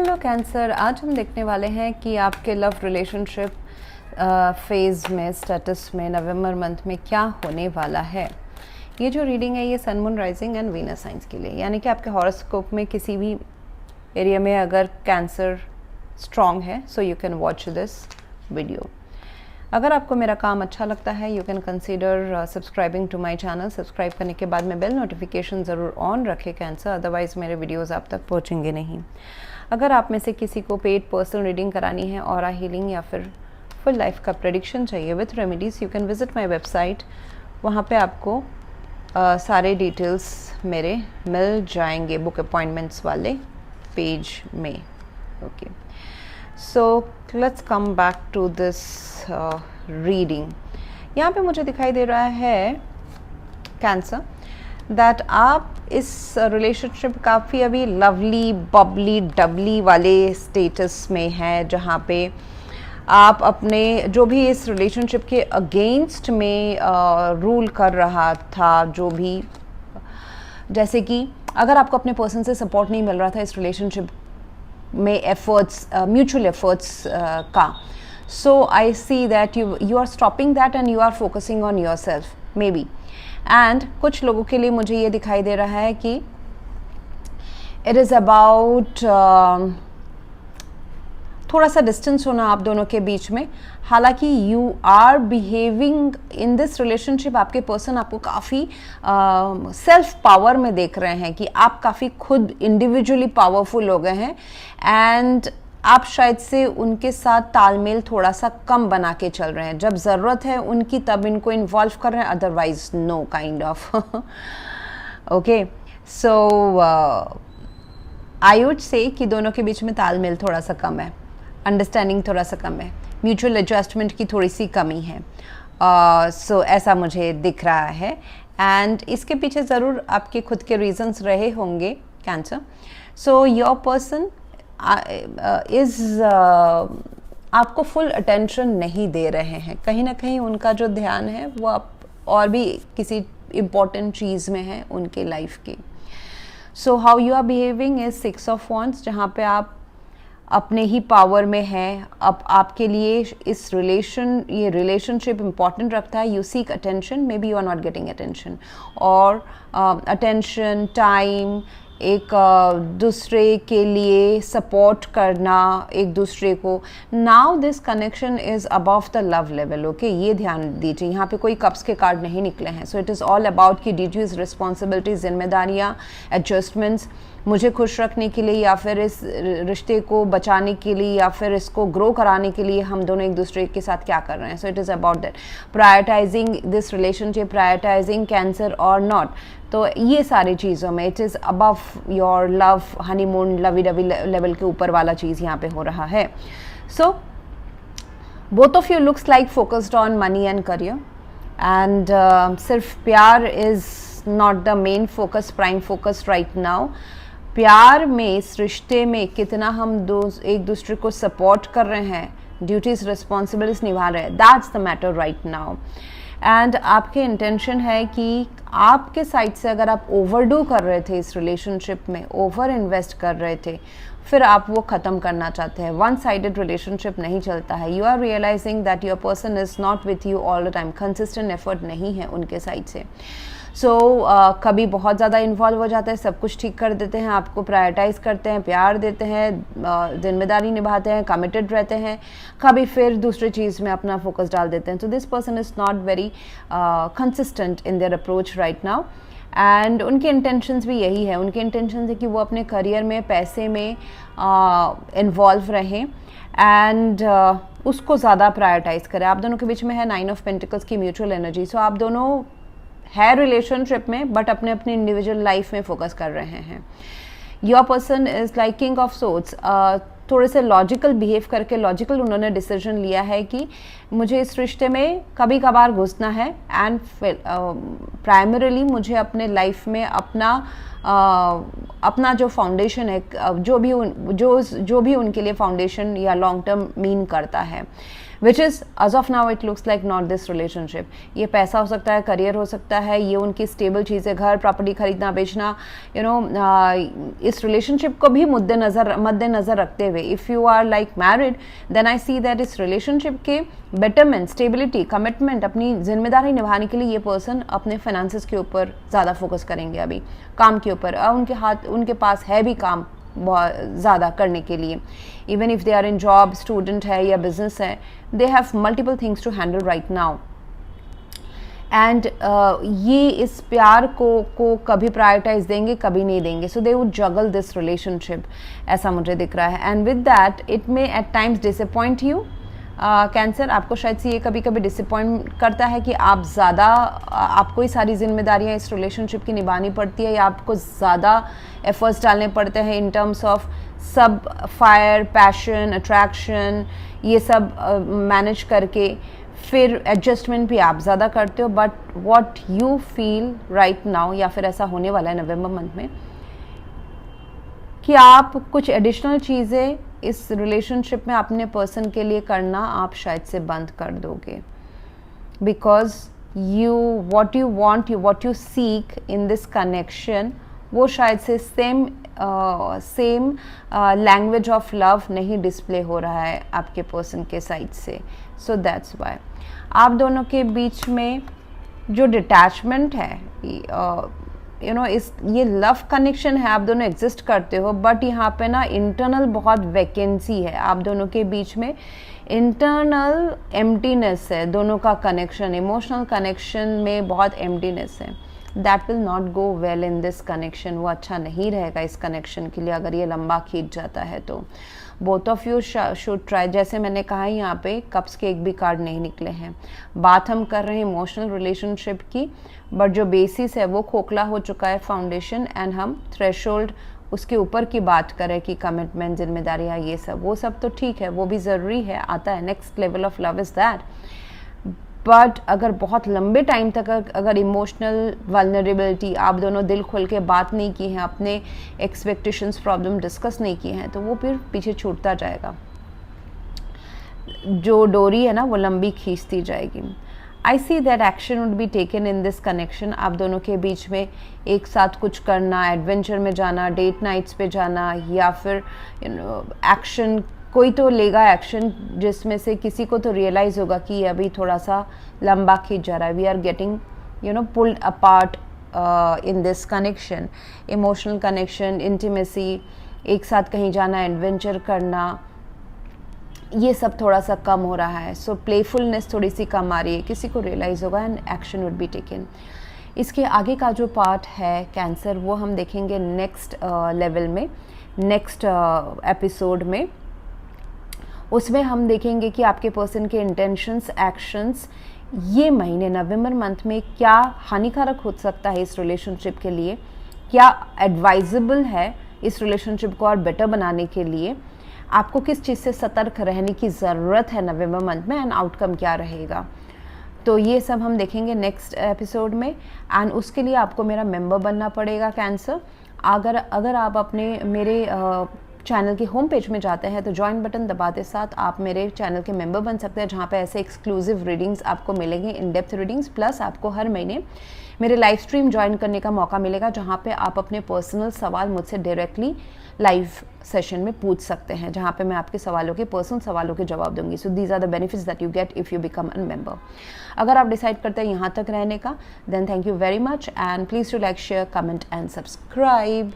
Hello cancer, आज हम देखने वाले हैं कि आपके लव रिलेशनशिप फेज़ में, स्टेटस में नवंबर मंथ में क्या होने वाला है। ये जो रीडिंग है ये sun, moon, rising and Venus signs के लिए, यानी कि आपके हॉरोस्कोप में किसी भी एरिया में अगर कैंसर स्ट्रॉन्ग है so you can watch this video. अगर आपको मेरा काम अच्छा लगता है you can consider subscribing to my channel. Subscribe करने के बाद में बेल नोटिफिकेशन ज़रूर ऑन रखें कैंसर, अदरवाइज़ मेरे वीडियोस आप तक पहुंचेंगे नहीं। अगर आप में से किसी को पेड पर्सनल रीडिंग करानी है, ऑरा हीलिंग या फिर फुल लाइफ का प्रेडिक्शन चाहिए with remedies, you can visit my website. वहाँ पे आपको सारे डिटेल्स मेरे मिल जाएंगे बुक अपॉइंटमेंट्स वाले पेज में। Okay, so let's come back to this reading. यहाँ पे मुझे दिखाई दे रहा है कैंसर दैट आप इस रिलेशनशिप काफ़ी अभी लवली, बबली, डबली वाले स्टेटस में है, जहाँ पे आप अपने जो भी इस रिलेशनशिप के अगेंस्ट में रूल कर रहा था, जो भी, जैसे कि अगर आपको अपने पर्सन से सपोर्ट नहीं मिल रहा था इस रिलेशनशिप में, एफर्ट्स, म्यूचुअल एफर्ट्स का, so I see that you are stopping that and you are focusing on yourself maybe. And कुछ लोगों के लिए मुझे ये दिखाई दे रहा है कि इट इज़ अबाउट थोड़ा सा डिस्टेंस होना आप दोनों के बीच में। हालांकि you are behaving in this relationship, आपके पर्सन आपको काफ़ी सेल्फ पावर में देख रहे हैं कि आप काफ़ी खुद इंडिविजुअली पावरफुल हो गए हैं एंड आप शायद से उनके साथ तालमेल थोड़ा सा कम बना के चल रहे हैं। जब ज़रूरत है उनकी तब इनको इन्वॉल्व कर रहे हैं, otherwise know kind of. Okay, so I would say कि दोनों के बीच में तालमेल थोड़ा सा कम है, अंडरस्टैंडिंग थोड़ा सा कम है, म्यूचुअल एडजस्टमेंट की थोड़ी सी कमी है। सो ऐसा मुझे दिख रहा है एंड इसके पीछे ज़रूर आपके खुद के रीजंस रहे होंगे कैंसर। सो योर पर्सन आपको फुल अटेंशन नहीं दे रहे हैं। कहीं ना कहीं उनका जो ध्यान है वो आप और भी किसी इम्पॉर्टेंट चीज़ में है उनके लाइफ की। So how you are behaving is 6 of wands, जहाँ पे आप अपने ही पावर में हैं। अब आपके लिए ये रिलेशनशिप इम्पॉर्टेंट रखता है। You seek attention, maybe you are not getting attention, और अटेंशन, टाइम, एक दूसरे के लिए सपोर्ट करना एक दूसरे को। Now this connection is above the love level. Okay, ये ध्यान दीजिए, यहाँ पे कोई कप्स के कार्ड नहीं निकले हैं। So it is all about की ड्यूटीज़, रिस्पॉन्सिबिलिटीज़, जिम्मेदारियाँ, एडजस्टमेंट्स, मुझे खुश रखने के लिए या फिर इस रिश्ते को बचाने के लिए या फिर इसको ग्रो कराने के लिए हम दोनों एक दूसरे के साथ क्या कर रहे हैं। So it is about that, prioritising this relationship, prioritising cancer और नॉट। तो ये सारी चीज़ों में it is above your love, honeymoon, lovey dovey level के ऊपर वाला चीज़ यहाँ पे हो रहा है। So both of you looks like focused on money and career and सिर्फ प्यार is not the main focus, prime focus right now. प्यार में, इस रिश्ते में कितना हम एक दूसरे को सपोर्ट कर रहे हैं, ड्यूटीज़, रिस्पॉन्सिबिलिटीज निभा रहे हैं, that's the matter right now. And आपके इंटेंशन है कि आपके साइड से अगर आप ओवरडू कर रहे थे इस रिलेशनशिप में, ओवर इन्वेस्ट कर रहे थे, फिर आप वो ख़त्म करना चाहते हैं। वन साइडेड रिलेशनशिप नहीं चलता है। You are realising that your person is not with you all the time, consistent effort नहीं है उनके साइड से। सो कभी बहुत ज़्यादा इन्वॉल्व हो जाता है, सब कुछ ठीक कर देते हैं, आपको प्रायोरिटाइज़ करते हैं, प्यार देते हैं, जिम्मेदारी निभाते हैं, कमिटेड रहते हैं, कभी फिर दूसरी चीज़ में अपना फोकस डाल देते हैं। तो this person is not very consistent in their approach right now and उनके इंटेंशंस भी यही है। उनके इंटेंशंस है कि वो अपने करियर में, पैसे में इन्वॉल्व रहें एंड उसको ज़्यादा प्रायोरिटाइज़ करें। आप दोनों के बीच में है 9 ऑफ पेंटिकल्स की म्यूचुअल एनर्जी। सो आप दोनों है रिलेशनशिप में बट अपने अपने इंडिविजुअल लाइफ में फोकस कर रहे हैं। Your person is like king of swords, थोड़े से लॉजिकल बिहेव करके, लॉजिकल उन्होंने डिसीजन लिया है कि मुझे इस रिश्ते में कभी कभार घुसना है एंड प्राइमरीली मुझे अपने लाइफ में अपना जो फाउंडेशन है, जो भी उनके लिए फाउंडेशन या लॉन्ग टर्म मीन करता है, which is as of now it looks like not this relationship. ये पैसा हो सकता है, करियर हो सकता है, ये उनकी स्टेबल चीज़ें, घर प्रॉपर्टी खरीदना बेचना, इस रिलेशनशिप को भी मद्देनज़र रखते हुए if you are like married, then I see that इस रिलेशनशिप के बेटरमेंट, स्टेबिलिटी, कमिटमेंट, अपनी जिम्मेदारी निभाने के लिए ये पर्सन अपने फाइनेंसिस के ऊपर ज़्यादा फोकस करेंगे, अभी काम के ऊपर। उनके पास है भी काम बहुत ज़्यादा करने के लिए, even if they are in job, student है या बिजनेस है, they have multiple things to handle right now. And ये इस प्यार को कभी प्रायोरिटाइज देंगे, कभी नहीं देंगे। So they would juggle this relationship, ऐसा मुझे दिख रहा है। And with that it may at times disappoint you. Cancer, आपको शायद से ये कभी कभी डिसअपॉइंट करता है कि आप ज़्यादा, आपको ही सारी जिम्मेदारियाँ इस रिलेशनशिप की निभानी पड़ती है, या आपको ज़्यादा एफर्ट्स डालने पड़ते हैं इन टर्म्स ऑफ सब फायर, पैशन, अट्रैक्शन, ये सब मैनेज करके फिर एडजस्टमेंट भी आप ज़्यादा करते हो। But what you feel right now, या फिर ऐसा होने वाला है नवंबर मंथ में, कि आप कुछ एडिशनल चीज़ें इस रिलेशनशिप में अपने पर्सन के लिए करना आप शायद से बंद कर दोगे, because what you want, what you seek in this connection, वो शायद से सेम लैंग्वेज ऑफ लव नहीं डिस्प्ले हो रहा है आपके पर्सन के साइड से। सो दैट्स वाई आप दोनों के बीच में जो डिटैचमेंट है, ये लव कनेक्शन है, आप दोनों एग्जिस्ट करते हो, बट यहाँ पे ना इंटरनल बहुत वैकेंसी है आप दोनों के बीच में, इंटरनल एम्प्टीनेस है दोनों का कनेक्शन, इमोशनल कनेक्शन में बहुत एम्प्टीनेस है। That will not go well in this connection, वो अच्छा नहीं रहेगा इस कनेक्शन के लिए अगर ये लंबा खींच जाता है तो। Both of you should try, जैसे मैंने कहा यहाँ पे कप्स के एक भी कार्ड नहीं निकले हैं। बात हम कर रहे हैं इमोशनल रिलेशनशिप की, बट जो बेसिस है वो खोखला हो चुका है, फाउंडेशन, एंड हम थ्रेशोल्ड उसके ऊपर की बात करें कि कमिटमेंट, जिम्मेदारियाँ, ये सब, वो सब तो ठीक है, वो भी ज़रूरी है, आता है। Next level of love is that. But अगर बहुत लंबे टाइम तक अगर इमोशनल वल्नरेबिलिटी, आप दोनों दिल खोल के बात नहीं की हैं, अपने एक्सपेक्टेशंस, प्रॉब्लम डिस्कस नहीं किए हैं, तो वो फिर पीछे छूटता जाएगा। जो डोरी है ना वो लंबी खींचती जाएगी। I see that action would be taken in this connection. आप दोनों के बीच में एक साथ कुछ करना, एडवेंचर में जाना, डेट नाइट्स पे जाना, या फिर एक्शन, कोई तो लेगा एक्शन जिसमें से किसी को तो रियलाइज़ होगा कि ये अभी थोड़ा सा लंबा खींच जा रहा है। We are getting pulled apart in this connection, emotional connection, intimacy, एक साथ कहीं जाना, एडवेंचर करना, ये सब थोड़ा सा कम हो रहा है। सो प्लेफुलनेस थोड़ी सी कम आ रही है, किसी को रियलाइज़ होगा and action would be taken. इसके आगे का जो पार्ट है कैंसर, वो हम देखेंगे नेक्स्ट लेवल में, नेक्स्ट एपिसोड में। उसमें हम देखेंगे कि आपके पर्सन के इंटेंशंस, एक्शंस ये महीने नवंबर मंथ में क्या हानिकारक हो सकता है इस रिलेशनशिप के लिए, क्या एडवाइजेबल है इस रिलेशनशिप को और बेटर बनाने के लिए, आपको किस चीज़ से सतर्क रहने की ज़रूरत है नवंबर मंथ में, एंड आउटकम क्या रहेगा। तो ये सब हम देखेंगे नेक्स्ट एपिसोड में। एंड उसके लिए आपको मेरा मेंबर बनना पड़ेगा कैंसर। अगर आप अपने मेरे चैनल की होम पेज में जाते हैं तो ज्वाइन बटन दबाते साथ आप मेरे चैनल के मेंबर बन सकते हैं, जहाँ पे ऐसे एक्सक्लूसिव रीडिंग्स आपको मिलेंगे, इन डेप्थ रीडिंग्स, प्लस आपको हर महीने मेरे लाइव स्ट्रीम ज्वाइन करने का मौका मिलेगा, जहाँ पे आप अपने पर्सनल सवाल मुझसे डायरेक्टली लाइव सेशन में पूछ सकते हैं, जहाँ पे मैं आपके सवालों के, पर्सनल सवालों के जवाब दूंगी। So these are the benefits that you get if you become a member. अगर आप डिसाइड करते हैं यहाँ तक रहने का, then thank you very much, and please to like, share, comment and subscribe.